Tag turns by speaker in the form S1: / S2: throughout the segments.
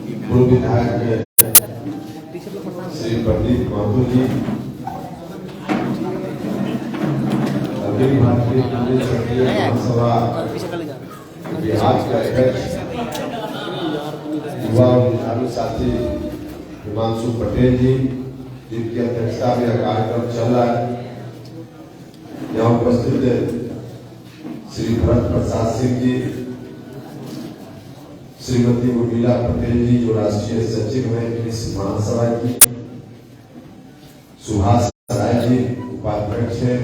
S1: पूर्व विधायक श्री प्रदीप महतो जी, अखिल भारतीय कांग्रेस महासभा बिहार के अध्यक्ष युवा और जुझारू साथी हिमांशु पटेल जी, जिनकी अध्यक्षता में यह कार्यक्रम चल रहा है। यहाँ उपस्थित श्री भरत प्रसाद सिंह जी, श्रीमती उर्मिला पटेल जी जो राष्ट्रीय सचिव हैं इस महासभा की, सुभाष राय जी उपाध्यक्ष हैं,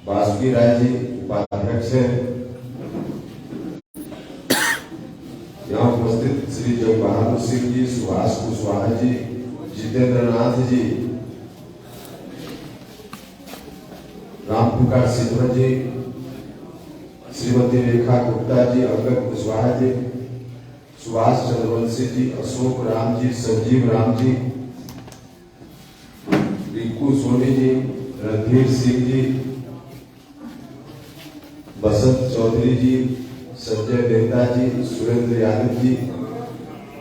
S1: वासुकी राय जी उपाध्यक्ष हैं। यहाँ उपस्थित श्री जग बहादुर सिंह जी, सुभाष कुशवाहा जी, जितेंद्र नाथ जी, राम प्रकाश सिंह जी, श्रीमती रेखा गुप्ता जी, अंगद कुशवाहा जी, सुभाष चंद्रवंशी जी, अशोक राम जी, संजीव राम जी, रिंकू सोनी जी, रणधीर सिंह जी, बसंत चौधरी जी, संजय मेहता जी, सुरेंद्र यादव जी,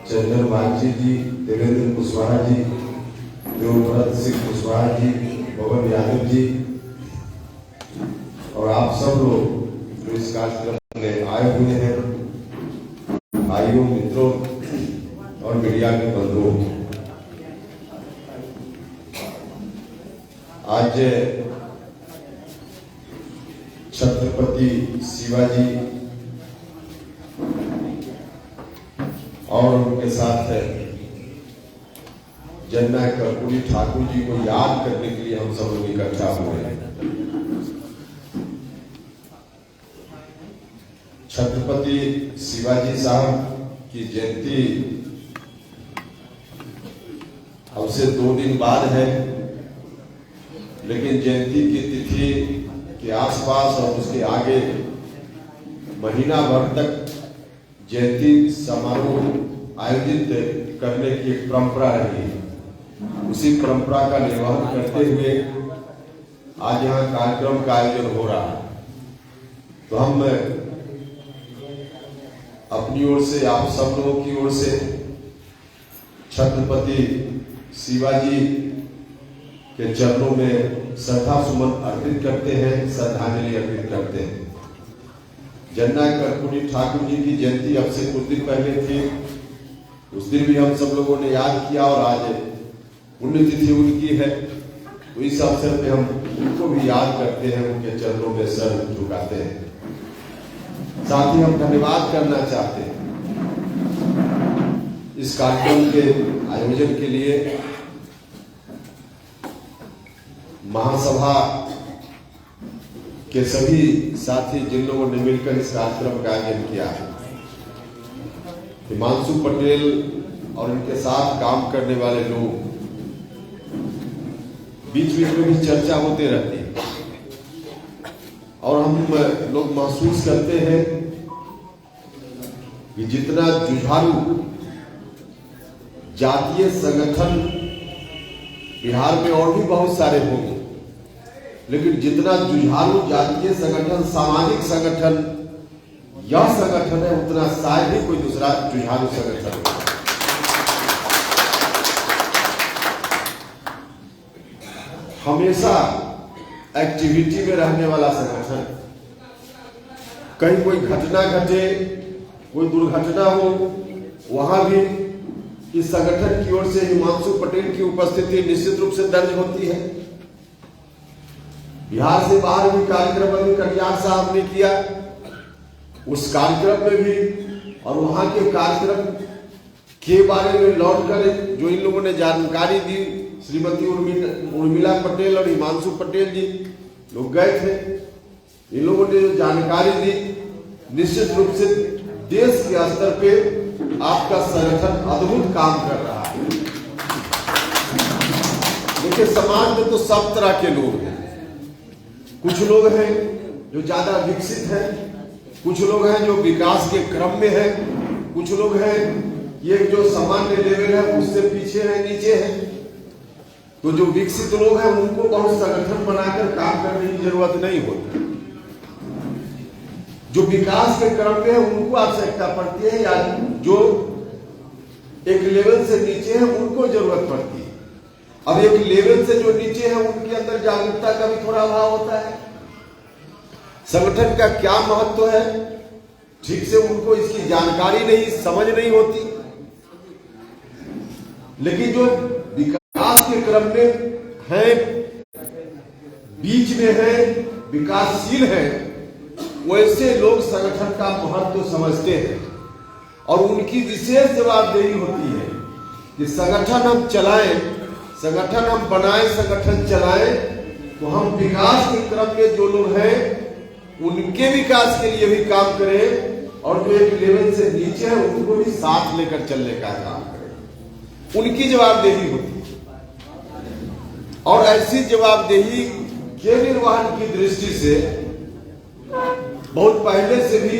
S1: चंदन बागची जी, देवेंद्र कुशवाहा जी, देवव्रत सिंह कुशवाहा जी, पवन यादव जी और आप सब लोग जो इस कार्यक्रम में आए हुए हैं, भाइयों, मित्रों और मीडिया के बंधुओं, आज छत्रपति शिवाजी और उनके साथ जननायक कर्पूरी ठाकुर जी को याद करने के लिए हम सब लोग इकट्ठा हुए हैं। छत्रपति शिवाजी साहब की जयंती अब से 2 दिन बाद है, लेकिन जयंती की तिथि के आसपास और उसके आगे महीना भर तक जयंती समारोह आयोजित करने की एक परंपरा रही है। उसी परंपरा का निर्वहन करते हुए आज यहाँ कार्यक्रम का आयोजन हो रहा है। तो हम अपनी ओर से, आप सब लोगों की ओर से छत्रपति शिवाजी के चरणों में श्रद्धा सुमन अर्पित करते हैं, श्रद्धांजलि अर्पित करते हैं। जननायक कर्पूरी ठाकुर जी की जयंती अब से कुछ दिन पहले थी, उस दिन भी हम सब लोगों ने याद किया और आज पुण्यतिथि उनकी है, तो इस अवसर पे हम उनको भी याद करते हैं, उनके चरणों में सर झुकाते हैं। साथ ही हम धन्यवाद करना चाहते हैं इस कार्यक्रम के आयोजन के लिए महासभा के सभी साथी जिन लोगों ने मिलकर इस कार्यक्रम का आयोजन किया है। हिमांशु पटेल और उनके साथ काम करने वाले लोग, बीच बीच में भी चर्चा होते रहती है और हम लोग महसूस करते हैं कि जितना जुझारू जातीय संगठन बिहार में और भी बहुत सारे होंगे, लेकिन जितना जुझारू जातीय संगठन, सामाजिक संगठन यह संगठन है, उतना शायद ही कोई दूसरा जुझारू संगठन है। हमेशा एक्टिविटी में रहने वाला संगठन, कहीं कोई घटना घटे, कोई दुर्घटना हो, वहां भी इस संगठन की ओर से हिमांशु पटेल की उपस्थिति निश्चित रूप से दर्ज होती है। बिहार से बाहर भी कार्यक्रम अभी कटियार साहब ने किया, उस कार्यक्रम में भी और वहां के कार्यक्रम के बारे में लौटकर जो इन लोगों ने जानकारी दी, श्रीमती उर्मिला पटेल और हिमांशु पटेल जी लोग गए थे। इन लोगों ने जो जानकारी दी, निश्चित रूप से देश के स्तर पे आपका संगठन अद्भुत काम कर रहा है। देखिए, समाज में तो सब तरह के लोग हैं। कुछ लोग हैं जो ज्यादा विकसित हैं, कुछ लोग हैं जो विकास के क्रम में हैं, कुछ लोग हैं ये जो सामान्य लेवल है उससे पीछे है, नीचे है। तो जो विकसित लोग हैं उनको बहुत संगठन बनाकर काम करने की जरूरत नहीं होती। जो विकास के क्रम में है उनको आवश्यकता पड़ती है, या जो एक लेवल से नीचे है उनको जरूरत पड़ती है। अब एक लेवल से जो नीचे है उनके अंदर जागरूकता का भी थोड़ा अभाव होता है। संगठन का क्या महत्व है ठीक से उनको इसकी जानकारी नहीं, समझ नहीं होती। लेकिन जो विकास के क्रम में है, बीच में है, विकासशील है, वैसे लोग संगठन का महत्व समझते हैं और उनकी विशेष जवाबदेही होती है कि संगठन हम चलाएं, संगठन हम बनाएं, संगठन चलाएं, तो हम विकास के क्रम में जो लोग हैं उनके विकास के लिए भी काम करें और जो एक लेवल से नीचे है उनको भी साथ लेकर चलने का काम करें। उनकी जवाबदेही होती है और ऐसी जवाबदेही के निर्वहन की दृष्टि से बहुत पहले से भी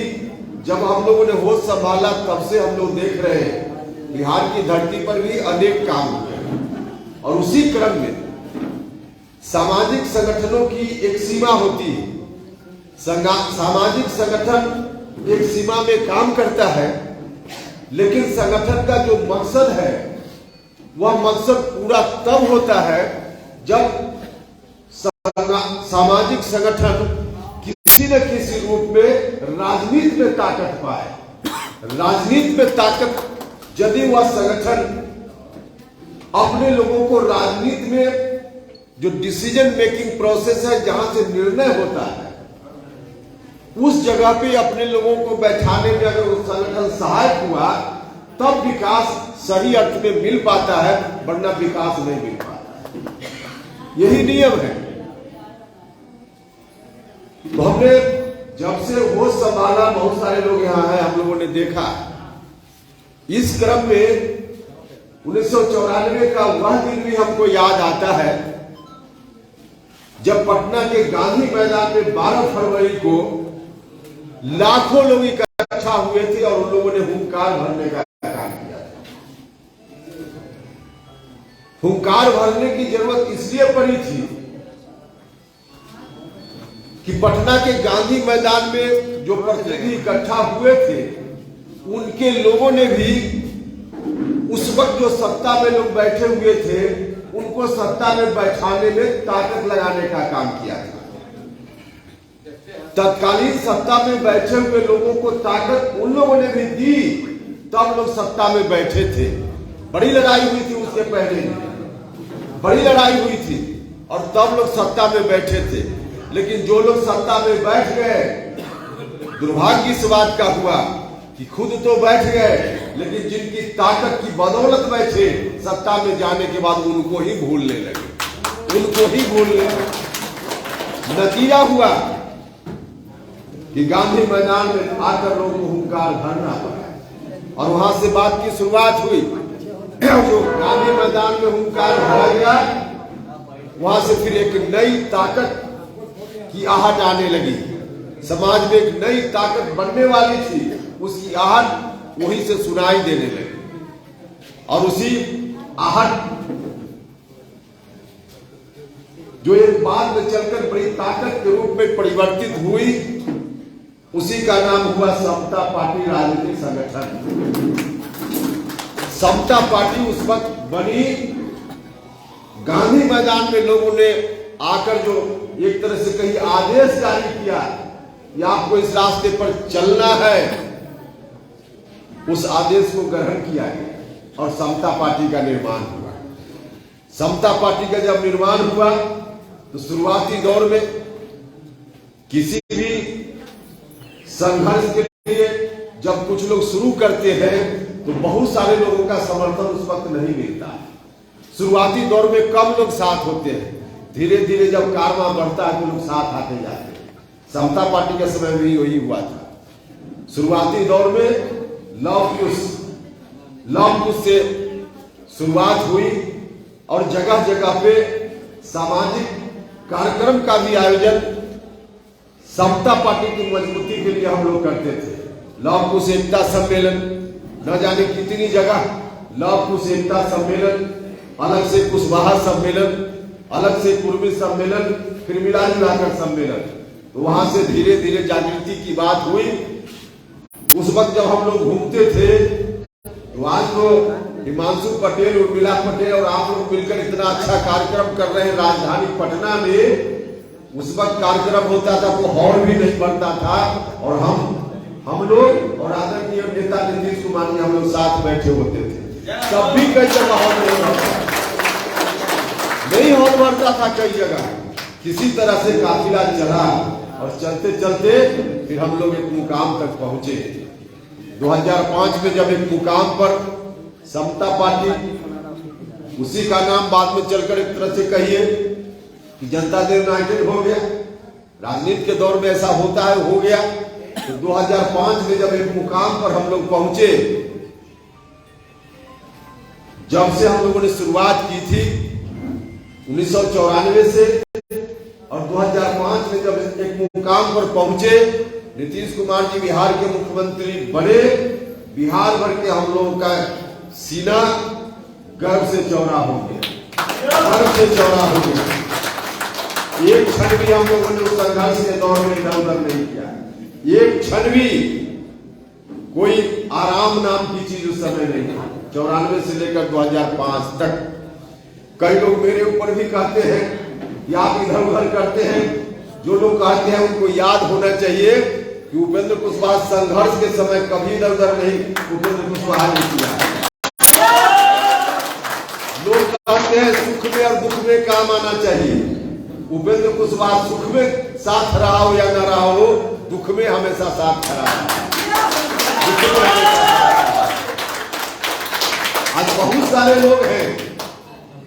S1: जब हम लोगों ने होश संभाला तब से हम लोग देख रहे हैं बिहार की धरती पर भी अनेक काम हुए और उसी क्रम में सामाजिक संगठनों की एक सीमा होती है। सामाजिक संगठन एक सीमा में काम करता है, लेकिन संगठन का जो मकसद है वह मकसद पूरा तब होता है जब सामाजिक संगठन किसी न किसी रूप में राजनीति में ताकत पाए। राजनीति में ताकत, यदि वह संगठन अपने लोगों को राजनीति में जो डिसीजन मेकिंग प्रोसेस है, जहां से निर्णय होता है, उस जगह पे अपने लोगों को बैठाने में अगर वो संगठन सहायक हुआ तब विकास सही अर्थ में मिल पाता है, वरना विकास नहीं मिल पाता। यही नियम है। तो हमने जब से होश संभाला, बहुत सारे लोग यहाँ हैं, हम लोगों ने देखा इस क्रम में 1994 का वह दिन भी हमको याद आता है जब पटना के गांधी मैदान में 12 फरवरी को लाखों लोग इकट्ठा हुए थे और उन लोगों ने हुंकार भरने का काम किया था। हुंकार भरने की जरूरत इसलिए पड़ी थी कि पटना के गांधी मैदान में जो प्रतिनिधि इकट्ठा हुए थे उनके लोगों ने भी उस वक्त जो सत्ता में लोग बैठे हुए थे उनको सत्ता में बैठाने में ताकत लगाने का काम किया था। तत्कालीन सत्ता में बैठे हुए लोगों को ताकत उन लोगों ने भी दी, तब लोग सत्ता में बैठे थे। बड़ी लड़ाई हुई थी, उसके पहले बड़ी लड़ाई हुई थी और तब लोग सत्ता में बैठे थे। लेकिन जो लोग सत्ता में बैठ गए, दुर्भाग्य इस बात का हुआ कि खुद तो बैठ गए, लेकिन जिनकी ताकत की बदौलत बैठे, सत्ता में जाने के बाद उनको ही भूलने लगे, उनको ही भूलने लगे। नतीजा हुआ कि गांधी मैदान में आकर लोगों को हुंकार भरना पड़ा और वहां से बात की शुरुआत हुई। जो गांधी मैदान में हुंकार भरा गया, वहां से फिर एक नई ताकत की आहट आने लगी। समाज में एक नई ताकत बनने वाली थी, उसकी आहट वहीं से सुनाई देने लगी और उसी आहट जो एक बाद में चलकर बड़ी ताकत के रूप में परिवर्तित हुई, उसी का नाम हुआ समता पार्टी राजनीतिक संगठन। समता पार्टी उस वक्त बनी, गांधी मैदान में लोगों ने आकर जो एक तरह से कहीं आदेश जारी किया कि आपको इस रास्ते पर चलना है, उस आदेश को ग्रहण किया गया और समता पार्टी का निर्माण हुआ। समता पार्टी का जब निर्माण हुआ तो शुरुआती दौर में किसी भी संघर्ष के लिए जब कुछ लोग शुरू करते हैं तो बहुत सारे लोगों का समर्थन उस वक्त नहीं मिलता है। शुरुआती दौर में कम लोग साथ होते हैं, धीरे धीरे जब कारवां बढ़ता है तो लोग साथ आते जाते हैं। समता पार्टी के समय में भी वही हुआ था। शुरुआती दौर में लव कुश से शुरुआत हुई और जगह जगह पे सामाजिक कार्यक्रम का भी आयोजन समता पार्टी की मजबूती के लिए हम लोग करते थे। लव कुश एकता सम्मेलन, न जाने कितनी जगह लव कुश एकता सम्मेलन, अलग से कुशवाहा सम्मेलन, अलग से कुर्मी सम्मेलन, फिर मिलान मिलाकर सम्मेलन। तो वहां से धीरे धीरे जागृति की बात हुई। उस वक्त जब हम लोग घूमते थे तो आज तो हिमांशु पटेल, उर्मिला पटेल और आप लोग मिलकर इतना अच्छा कार्यक्रम कर रहे हैं राजधानी पटना में। उस वक्त कार्यक्रम होता था तो हॉल भी नहीं बनता था, और हम लोग और आदरणीय नेता नीतीश कुमार जी हम लोग साथ बैठे होते थे। तब भी कई जगह हॉल नहीं हॉल भरता था कई जगह। किसी तरह से काफिला चला और चलते चलते फिर हम लोग एक मुकाम तक पहुंचे। 2005 में जब एक मुकाम पर समता पार्टी, उसी का नाम बाद में चलकर एक तरह से कहिए कि जनता दल यूनाइटेड हो गया। राजनीति के दौर में ऐसा होता है, हो गया। तो 2005 में जब एक मुकाम पर हम लोग पहुंचे, जब से हम लोगों ने शुरुआत की थी 1994 से, और 2005 में जब एक मुकाम पर पहुंचे, नीतीश कुमार जी बिहार के मुख्यमंत्री बने, बिहार भर के हम लोगों का सीना गर्व से चौड़ा हो गया, गर्व से चौड़ा हो गया। एक क्षण भी हम लोगों ने उस संघर्ष के दौर में इधर उधर नहीं किया। एक क्षण भी कोई आराम नाम की चीज उस समय नहीं था। 94 से लेकर 2005 तक कई लोग मेरे ऊपर भी कहते हैं कि आप इधर उधर करते हैं। जो लोग कहते हैं उनको याद होना चाहिए कि उपेंद्र कुशवाहा संघर्ष के समय कभी इधर उधर नहीं उपेंद्र कुशवाहा ने किया। लोग कहते हैं सुख में और दुख में काम आना चाहिए। उपेंद्र कुशवाहा सुख में साथ रहा हो या न रहा हो, दुख में हमेशा साथ खड़ा है। आज बहुत सारे लोग हैं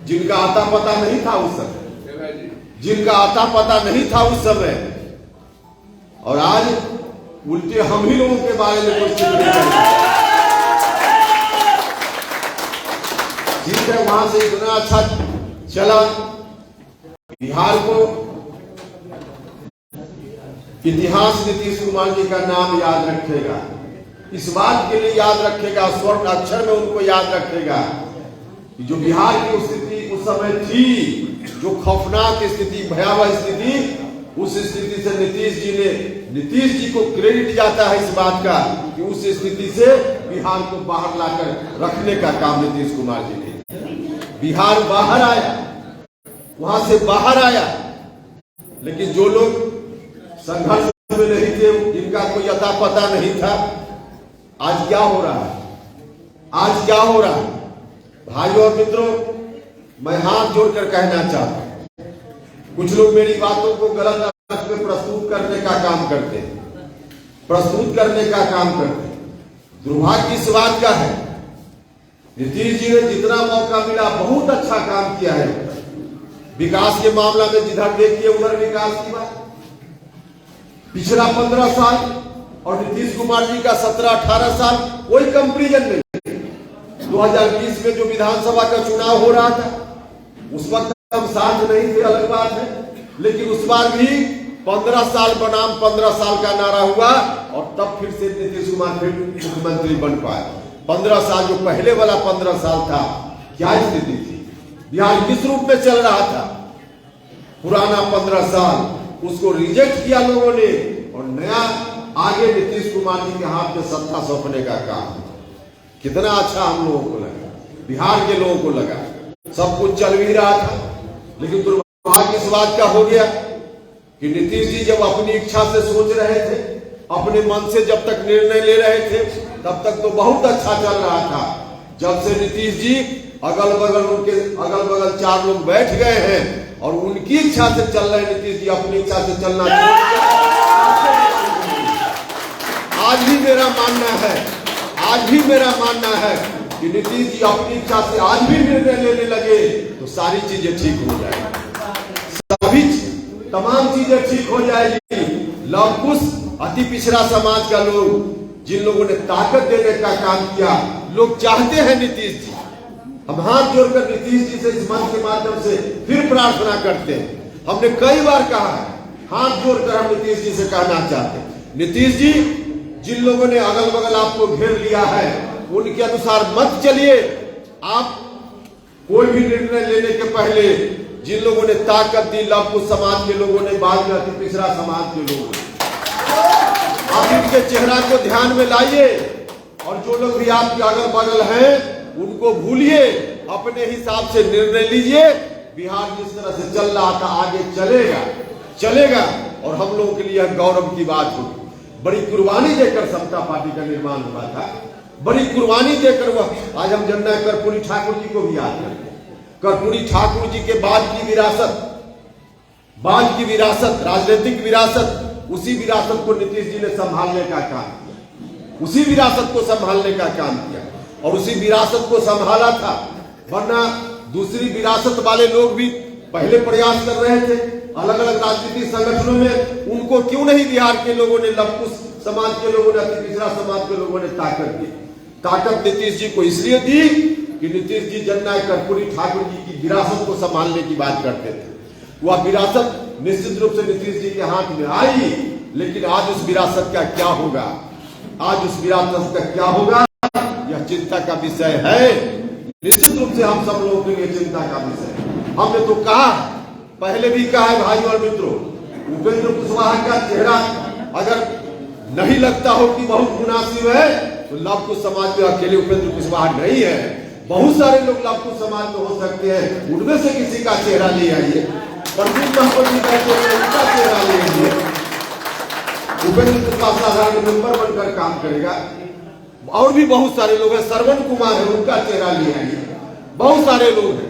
S1: जिनका आता पता नहीं था उस समय, जिनका आता पता नहीं था उस समय, और आज उल्टे हम ही लोगों के बारे में कुछ नहीं करते। ठीक है, वहां से इतना अच्छा चला। बिहार को इतिहास नीतीश कुमार जी का नाम याद रखेगा। इस बात के लिए याद रखेगा, स्वर्ण अक्षर में उनको याद रखेगा कि जो बिहार की स्थिति उस समय थी, जो खौफनाक स्थिति, भयावह स्थिति, उस स्थिति से नीतीश जी को क्रेडिट जाता है इस बात का कि उस स्थिति से बिहार को बाहर लाकर रखने का काम नीतीश कुमार जी ने। बिहार बाहर आया, वहां से बाहर आया, लेकिन जो लोग संघर्ष में नहीं थे, जिनका कोई अता पता नहीं था, आज क्या हो रहा है? आज क्या हो रहा है? भाइयों और मित्रों, मैं हाथ जोड़कर कहना चाहता हूं, कुछ लोग मेरी बातों को गलत अर्थ में प्रस्तुत करने का काम करते हैं, प्रस्तुत करने का काम करते हैं। दुर्भाग्य इस बात का है, नीतीश जी ने जितना मौका मिला बहुत अच्छा काम किया है। विकास के मामला में जिधर देखिए उधर विकास की बात। पिछला 15 साल और नीतीश कुमार जी का 17-18 साल कोई कंपैरिजन नहीं। 2020 में जो विधानसभा का चुनाव हो रहा था, उस वक्त हम साथ नहीं थे, अलग बात है, लेकिन उस बार भी 15 साल बनाम 15 साल का नारा हुआ, और तब फिर से नीतीश कुमार फिर मुख्यमंत्री बन पाए। 15 साल जो पहले वाला 15 साल था, क्या स्थिति थी? बिहार किस रूप में चल रहा था? पुराना 15 साल उसको रिजेक्ट किया लोगों ने, और नया आगे नीतीश कुमार जी के हाथ में सत्ता सौंपने का काम। कितना अच्छा हम लोगों को लगा, बिहार के लोगों को लगा, सब कुछ चल भी रहा था। लेकिन दुर्भाग्य इस बात का हो गया कि नीतीश जी जब अपनी इच्छा से सोच रहे थे, अपने मन से जब तक निर्णय ले रहे थे, तब तक तो बहुत अच्छा चल रहा था। जब से नीतीश जी अगल बगल 4 लोग बैठ गए हैं और उनकी इच्छा से चल रहे हैं, नीतीश जी अपनी इच्छा से चलना चाहिए। आज भी मेरा मानना है कि नीतीश जी अपनी इच्छा से आज भी निर्णय लेने लगे तो सारी चीजें ठीक हो जाएगी, तमाम चीजें ठीक हो जाएगी। लव कुश अति पिछड़ा समाज का लोग, जिन लोगों ने ताकत देने का काम किया, लोग चाहते हैं नीतीश जी। हम हाथ जोड़कर नीतीश जी से इस मंच के माध्यम से फिर प्रार्थना करते हैं। हमने कई बार कहा है, हाथ जोड़कर हम नीतीश जी से कहना चाहते हैं, नीतीश जी, जिन लोगों ने अगल बगल आपको घेर लिया है, उनके अनुसार मत चलिए। आप कोई भी निर्णय लेने के पहले जिन लोगों ने ताकत दी, लव कुश समाज के लोगों ने, बाद में अति पिछड़ा समाज के लोगों ने, आप इनके चेहरा को ध्यान में लाइए। और जो लोग भी आपके अगल बगल हैं, उनको भूलिए, अपने हिसाब से निर्णय लीजिए। बिहार जिस तरह से चल रहा था आगे चलेगा और हम लोगों के लिए गौरव की बात होगी। बड़ी कुर्बानी देकर समता पार्टी का निर्माण हुआ था, बड़ी कुर्बानी देकर हुआ। आज हम जननायक कर्पूरी ठाकुर जी को भी याद करते हैं। कर्पूरी ठाकुर जी के बाद की विरासत, राजनीतिक विरासत, उसी विरासत को नीतीश जी ने संभालने का काम किया, उसी विरासत को संभालने का काम किया और उसी विरासत को संभाला था। वरना दूसरी विरासत वाले लोग भी पहले प्रयास कर रहे थे अलग अलग राजनीतिक संगठनों में। उनको क्यों नहीं बिहार के लोगों ने, लवकुश समाज के लोगों ने, अति पिछड़ा समाज के लोगों ने ताकत दी? ताकत नीतीश जी को इसलिए दी कि नीतीश जी जननायक कर्पूरी ठाकुर जी की विरासत को संभालने की बात करते थे। वह विरासत निश्चित रूप से नीतीश जी के हाथ में आई, लेकिन आज उस विरासत का क्या होगा, आज उस विरासत का क्या होगा, यह चिंता का विषय है। निश्चित रूप से हम सब लोगों के लिए चिंता का विषय है। हमने तो कहा, पहले भी कहा है भाइयों और मित्रों, उपेंद्र कुशवाहा का चेहरा अगर नहीं लगता हो कि बहुत मुनासिब है तो लवकुश समाज में अकेले उपेंद्र कुशवाहा नहीं है। बहुत सारे लोग लवकुश समाज में हो सकते हैं, उनमें से किसी का चेहरा ले आइए। प्रदीप महतो जी कहते हैं उनका चेहरा ले आइए। उपेंद्र कुशवाहा साधारण मेंबर बनकर काम करेगा। और भी बहुत सारे लोग हैं, श्रवण कुमार है, उनका चेहरा ले आइए। बहुत सारे लोग हैं।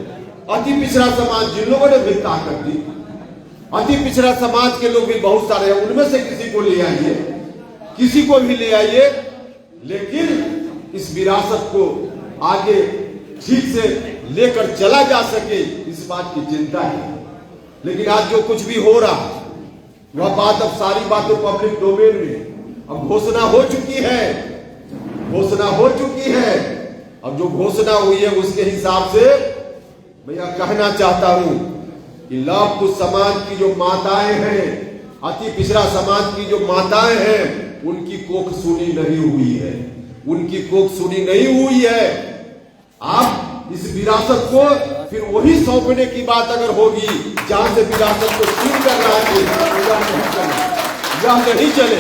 S1: अति पिछड़ा समाज जिन लोगों ने भी ताकत दी, अति पिछड़ा समाज के लोग भी बहुत सारे हैं, उनमें से किसी को ले आइए, किसी को भी ले आइए। लेकिन इस विरासत को आगे ठीक से लेकर चला जा सके, इस बात की चिंता है। लेकिन आज जो कुछ भी हो रहा वह बात, अब सारी बातें पब्लिक डोमेन में, अब घोषणा हो चुकी है, अब जो घोषणा हुई है उसके हिसाब से मैं यह कहना चाहता हूं कि लवकुश समाज की जो माताएं हैं, अति पिछड़ा समाज की जो माताएं हैं, उनकी कोख सुनी नहीं हुई है, उनकी कोख सुनी नहीं हुई है। आप इस विरासत को फिर वही सौंपने की बात अगर होगी जहां से विरासत को छीन कर रहा है, यह नहीं चले।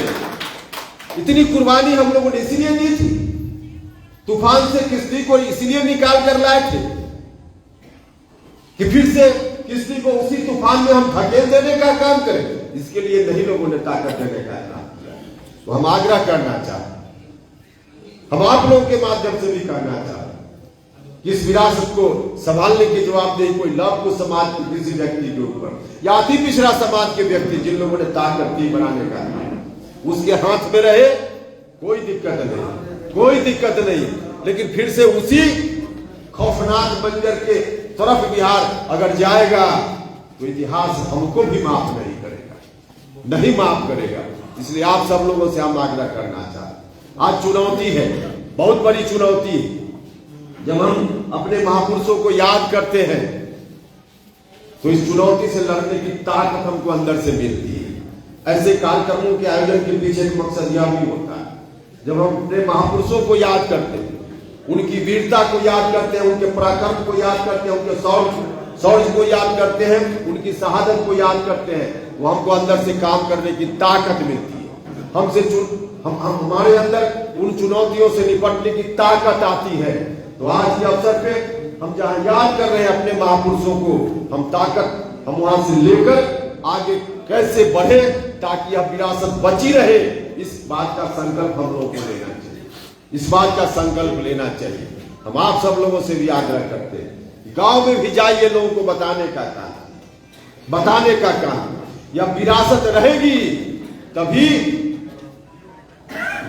S1: इतनी कुर्बानी हम लोगों ने इसलिए दी थी, तूफान से किश्ती को इसलिए निकाल कर लाए थे कि फिर से किश्ती को उसी तूफान में हम धकेल देने का काम करें। इसके लिए नहीं लोगों ने ताकत देने का काम किया। तो हम आग्रह करना चाहते, हम आप लोगों के माध्यम से भी करना चाहते कि इस विरासत को संभालने की जवाबदेही कोई लवकुश समाज के किसी व्यक्ति के ऊपर या अति पिछड़ा समाज के व्यक्ति जिन लोगों ने ताकत दी बनाने का, उसके हाथ में रहे। कोई दिक्कत नहीं। लेकिन फिर से उसी खौफनाक बंजर के तरफ बिहार अगर जाएगा तो इतिहास हमको भी माफ नहीं करेगा। इसलिए आप सब लोगों से हम आग्रह करना चाहते, आज चुनौती है, बहुत बड़ी चुनौती है। जब हम अपने महापुरुषों को याद करते हैं तो इस चुनौती से लड़ने की ताकत हमको अंदर से मिलती है। ऐसे कार्यक्रमों के आयोजन के पीछे एक मकसद यह भी होता है, जब हम अपने महापुरुषों को याद करते हैं, उनकी वीरता को याद करते हैं, उनके पराक्रम को याद करते हैं, उनके शौर्य को याद करते हैं, उनकी शहादत को याद करते हैं, वो हमको अंदर से काम करने की ताकत मिलती है। हमारे अंदर उन चुनौतियों से निपटने की ताकत आती है। तो आज के अवसर पे हम जहां याद कर रहे हैं अपने महापुरुषों को, हम वहां से लेकर आगे कैसे बढ़े ताकि यह विरासत बची रहे, इस बात का संकल्प हम लोगों को लेना चाहिए। इस बात का संकल्प लेना चाहिए। हम आप सब लोगों से भी आग्रह करते हैं, गांव में भी जाइए, लोगों को बताने का काम। यह विरासत रहेगी तभी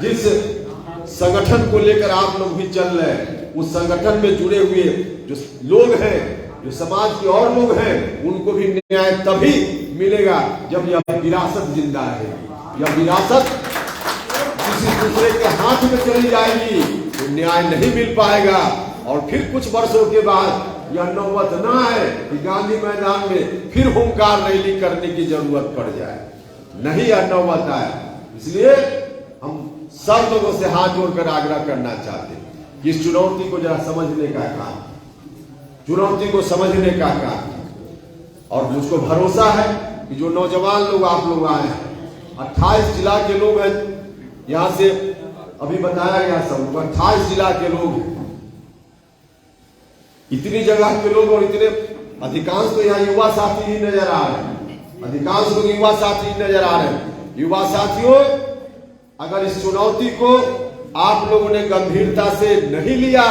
S1: जिस संगठन को लेकर आप लोग भी चल रहे हैं, उस संगठन में जुड़े हुए जो लोग हैं, जो समाज के और लोग हैं, उनको भी न्याय तभी मिलेगा जब यह विरासत जिंदा रहेगी। यह विरासत किसी दूसरे के हाथ में चली जाएगी तो न्याय नहीं मिल पाएगा। और फिर कुछ वर्षों के बाद यह नौबत ना आए कि गांधी मैदान में फिर हुंकार रैली करने की जरूरत पड़ जाए, नहीं यह नौबत आए। इसलिए हम सब लोगों से हाथ जोड़कर आग्रह करना चाहते हैं कि इस चुनौती को जरा समझने का काम, चुनौती को समझने का काम। और मुझको भरोसा है कि जो नौजवान लोग आप लोग आए हैं, 28 जिला के लोग हैं, यहां से अभी बताया गया सब 28 जिला के लोग हैं। इतनी जगह के लोग और इतने अधिकांश तो यहाँ युवा साथी ही नजर आ रहे हैं, अधिकांश लोग युवा साथी ही नजर आ रहे हैं। युवा साथियों, अगर इस चुनौती को आप लोगों ने गंभीरता से नहीं लिया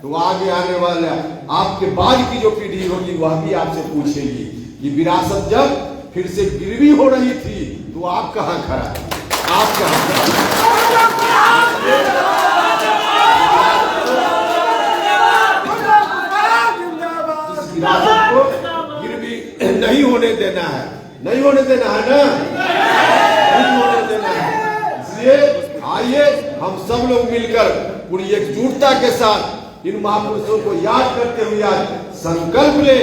S1: तो आगे आने वाले आपके बाद की जो पीढ़ी होगी वह भी आपसे पूछेगी कि विरासत जब फिर से गिरवी हो रही थी तो आप कहां खड़ा, आप कहां खड़ा। विरासत को गिरवी नहीं होने देना है, नहीं होने देना है ना, नहीं होने देना है। इसलिए आइए हम सब लोग मिलकर पूरी एकजुटता के साथ इन महापुरुषों को याद करते हुए आज संकल्प ले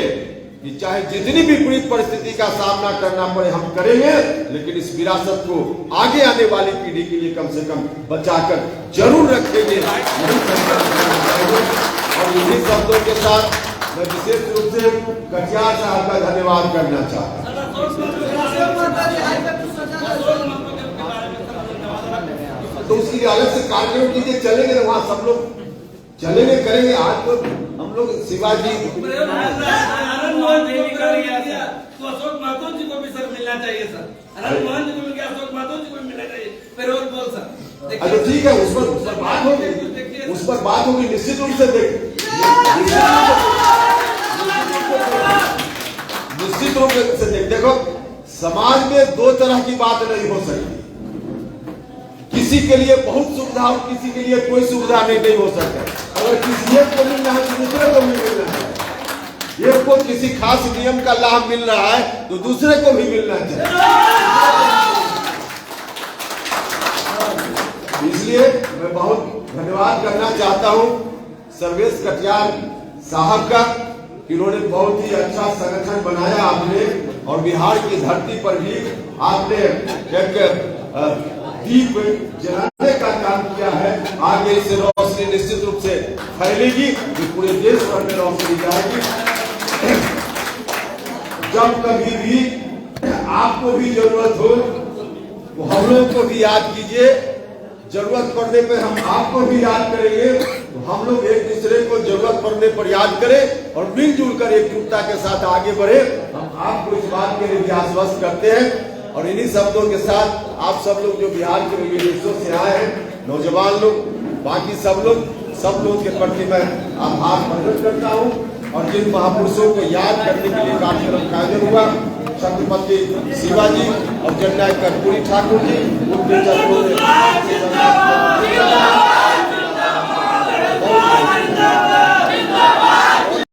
S1: कि चाहे जितनी भी विपरीत परिस्थिति का सामना करना पड़े हम करेंगे, लेकिन इस विरासत को आगे आने वाली पीढ़ी के लिए कम से कम बचाकर जरूर रखेंगे। और इन्हीं शब्दों के साथ मैं विशेष रूप से कटियार साहब का धन्यवाद करना चाहता हूँ। तो उसकी अलग से कार्यक्रम कीजिए, चलेंगे ना वहाँ सब लोग चलेंगे, करेंगे। आज तो हम लोग शिवाजी
S2: आनंद मोहन जी निकल गया था तो अशोक माथुर जी को भी सर मिलना चाहिए सर। आनंद मोहन जी को मिल गया, अशोक माथुर जी को मिलना चाहिए। फिर और बोल सर।
S1: अच्छा ठीक है, उस पर बात होगी, उस पर बात होगी निश्चित रूप से। निश्चित रूप से देखो, समाज में दो तरह की बात नहीं हो सकती। किसी के लिए बहुत सुविधा और किसी के लिए कोई सुविधा नहीं हो सकता। अगर किसी एक को मिलना है तो दूसरे को भी मिलना है। एक को किसी खास नियम का लाभ मिल रहा है तो दूसरे को भी मिलना चाहिए। इसलिए मैं बहुत धन्यवाद करना चाहता हूं सर्वेश कटियार साहब का, इन्होंने बहुत ही अच्छा संगठन बनाया आपने, और बिहार की धरती पर भी आपने एक दीप जलाने का काम किया है। आगे इसे रोशनी निश्चित रूप से फैलेगी, जो पूरे देश भर में रोशनी जाएगी। जब कभी भी आपको भी जरूरत हो तो हम लोग को भी याद कीजिए, जरूरत पड़ने पर हम आपको भी याद करेंगे। तो हम लोग एक दूसरे को जरूरत पड़ने पर याद करें और मिलजुल कर एकजुटता के साथ आगे बढ़े। हम आपको इस बात के लिए भी आश्वस्त करते हैं। और इन्हीं शब्दों के साथ आप सब लोग जो बिहार के विदेशों से आए हैं, नौजवान लोग, बाकी सब लोग के प्रति मैं आभार प्रकट करता हूं। और जिन महापुरुषों को याद करने के लिए कार्यक्रम का आयोजन हुआ, छत्रपति शिवाजी और जननायक कर्पूरी ठाकुर जी, उनके चरणों में